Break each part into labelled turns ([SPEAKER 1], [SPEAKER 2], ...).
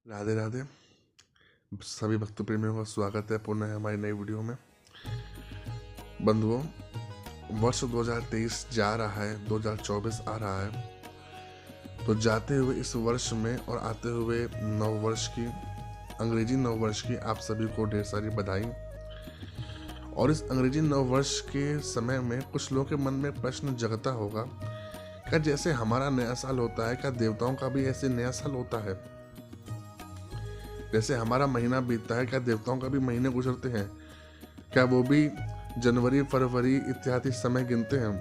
[SPEAKER 1] राधे राधे। सभी भक्त प्रेमियों का स्वागत है पुनः हमारी नई वीडियो में। बंधुओं, वर्ष 2023 जा रहा है, 2024 आ रहा है। तो जाते हुए इस वर्ष में और आते हुए नववर्ष की, अंग्रेजी नववर्ष की आप सभी को ढेर सारी बधाई। और इस अंग्रेजी नववर्ष के समय में कुछ लोगों के मन में प्रश्न जगता होगा, क्या जैसे हमारा नया साल होता है, क्या देवताओं का भी ऐसे नया साल होता है? जैसे हमारा महीना बीतता है, क्या देवताओं का भी महीने गुजरते हैं? क्या वो भी जनवरी, फरवरी इत्यादि समय गिनते हैं?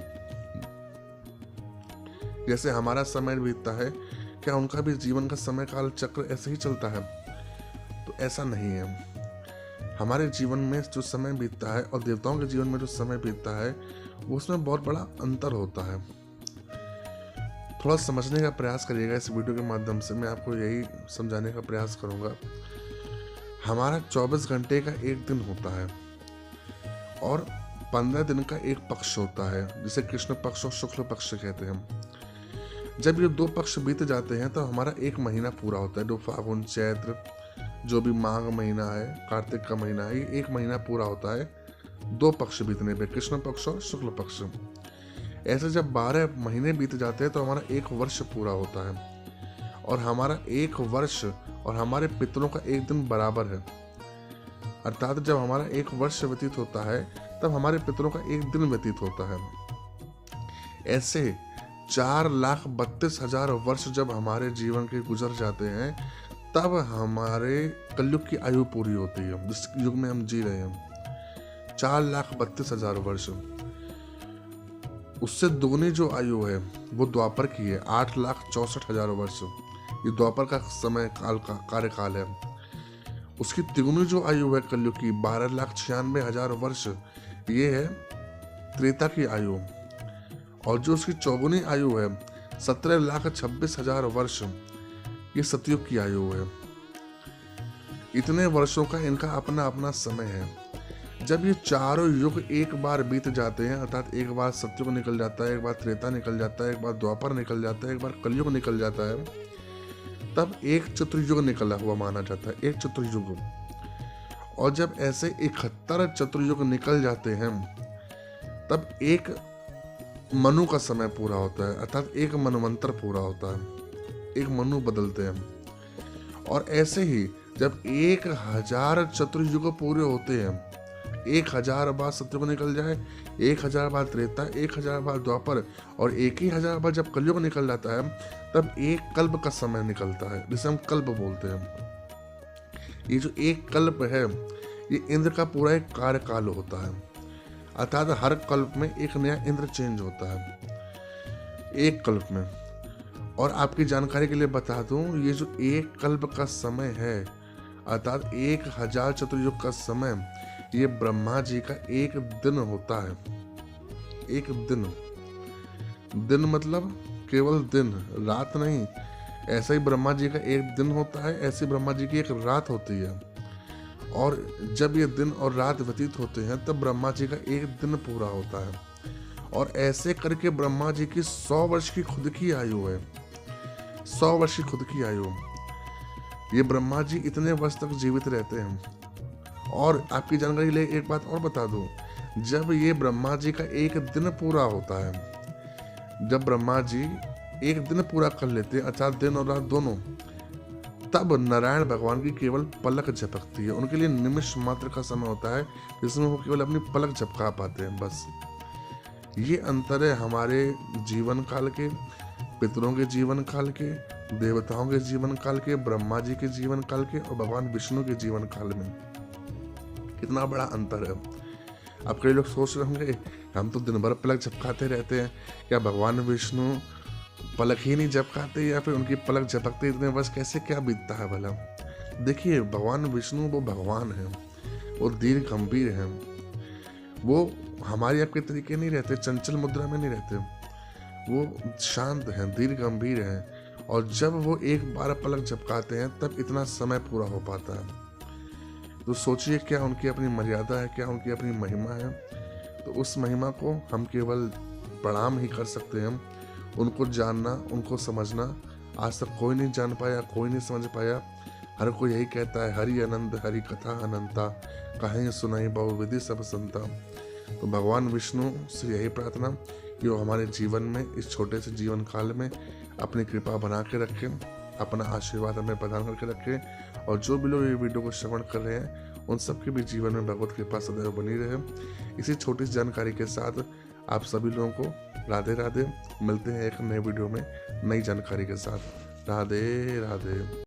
[SPEAKER 1] जैसे हमारा समय बीतता है, क्या उनका भी जीवन का समय काल चक्र ऐसे ही चलता है? तो ऐसा नहीं है। हमारे जीवन में जो समय बीतता है और देवताओं के जीवन में जो समय बीतता है, वो उसमें बहुत बड़ा अंतर होता है। थोड़ा समझने का प्रयास करिएगा। इस वीडियो के माध्यम से मैं आपको यही समझाने का प्रयास करूंगा। हमारा 24 घंटे का एक दिन होता है और 15 दिन का एक पक्ष होता है, जिसे कृष्ण पक्ष और शुक्ल पक्ष कहते हैं। जब ये दो पक्ष बीत जाते हैं तो हमारा एक महीना पूरा होता है। जो फागुन, चैत्र, जो भी माघ महीना है, कार्तिक का महीना है, ये एक महीना पूरा होता है दो पक्ष बीतने पे, कृष्ण पक्ष और शुक्ल पक्ष। ऐसे जब 12 महीने बीत जाते हैं तो हमारा एक वर्ष पूरा होता है। और हमारा एक वर्ष और हमारे पितरों का एक दिन बराबर है। अर्थात जब हमारा एक वर्ष व्यतीत होता है तब हमारे पितरों का एक दिन व्यतीत होता है। ऐसे 4,32,000 वर्ष जब हमारे जीवन के गुजर जाते हैं तब हमारे कलयुग की आयु पूरी होती है, जिस युग में हम जी रहे हैं। 4,32,000 वर्ष। उससे दोगुनी जो आयु है वो द्वापर की है, 8,64,000 वर्ष। ये द्वापर का समय काल का कार्यकाल है। उसकी तिगुनी जो आयु है कलयुग की, 12,96,000 वर्ष, ये है त्रेता की आयु। और जो उसकी चौगुनी आयु है, 17,26,000 वर्ष, ये सतयुग की आयु है। इतने वर्षों का इनका अपना अपना समय है। जब ये चारों युग एक बार बीत जाते हैं, अर्थात एक बार सतयुग निकल जाता है, एक बार त्रेता निकल जाता है, एक बार द्वापर निकल जाता है, एक बार कलयुग निकल जाता है, तब एक चतुर्युग निकला हुआ माना जाता है, एक चतुर्युग। और जब ऐसे 71 चतुर्युग निकल जाते हैं तब एक मनु का समय पूरा होता है, अर्थात एक मनवंतर पूरा होता है, एक मनु बदलते हैं। और ऐसे ही जब 1000 चतुर्युग पूरे होते हैं, 1000 बार सतयुग निकल जाए, 1000 बार त्रेता, 1000 बार द्वापर और 1000 बार जब कलयुग निकल जाता है तब एक कल्प का समय निकलता है, जिसे हम कल्प बोलते हैं। ये जो एक कल्प है, ये इंद्र का पूरा एक कार्यकाल होता है। अर्थात हर कल्प में एक नया इंद्र चेंज होता है, एक कल्प में। और आपकी जानकारी के लिए बता दूं, ये जो एक कल्प का समय है, अर्थात 1000 चतुर्युग का समय, ये ब्रह्मा जी का एक दिन होता है। एक दिन मतलब केवल दिन, रात नहीं। ऐसा ही ब्रह्मा जी का एक दिन होता है, ऐसे ब्रह्मा जी की एक रात होती है। और जब ये दिन और रात व्यतीत होते हैं तब ब्रह्मा जी का एक दिन पूरा होता है। और ऐसे करके ब्रह्मा जी की 100 वर्ष की खुद की आयु है, 100 वर्ष की खुद की आयु। ये ब्रह्मा जी इतने वर्ष तक जीवित रहते हैं। और आपकी जानकारी के लिए एक बात और बता दूं, जब ये ब्रह्मा जी का एक दिन पूरा होता है, जब ब्रह्मा जी एक दिन पूरा कर लेते हैं, अर्थात दिन और रात दोनों, तब नारायण भगवान की केवल पलक झपकती है। उनके लिए निमिष मात्र का समय होता है जिसमें वो केवल अपनी पलक झपका पाते हैं, बस। ये अंतर है हमारे जीवन काल के, पितरों के जीवन काल के, देवताओं के जीवन काल के, ब्रह्मा जी के जीवन काल के और भगवान विष्णु के जीवन काल में। कितना बड़ा अंतर है। अब कई लोग सोच रहे होंगे, हम तो दिन भर पलक झपकाते रहते हैं, क्या भगवान विष्णु पलक ही नहीं झपकाते, या फिर उनकी पलक झपकते इतने वर्ष कैसे क्या बीतता है भला? देखिए, भगवान विष्णु वो भगवान है, वो दीर्घ गंभीर है। वो हमारी आपके तरीके नहीं रहते, चंचल मुद्रा में नहीं रहते। वो शांत हैं, दीर्घ गंभीर हैं। और जब वो एक बार पलक झपकाते हैं तब इतना समय पूरा हो पाता है। तो सोचिए, क्या उनकी अपनी मर्यादा है, क्या उनकी अपनी महिमा है। तो उस महिमा को हम केवल प्रणाम ही कर सकते हैं। उनको जानना, उनको समझना आज तक कोई नहीं जान पाया, कोई नहीं समझ पाया। हर कोई यही कहता है, हरि अनंत हरि कथा अनंता, कहें सुनाई बहुविधि सब संता। तो भगवान विष्णु से यही प्रार्थना कि वो हमारे जीवन में, इस छोटे से जीवन काल में अपनी कृपा बना के रखें, अपना आशीर्वाद हमें प्रदान करके रखें। और जो भी लोग ये वीडियो को श्रवण कर रहे हैं उन सबके भी जीवन में भगवत कृपा सदैव बनी रहे। इसी छोटी सी जानकारी के साथ आप सभी लोगों को राधे राधे। मिलते हैं एक नए वीडियो में नई जानकारी के साथ। राधे राधे।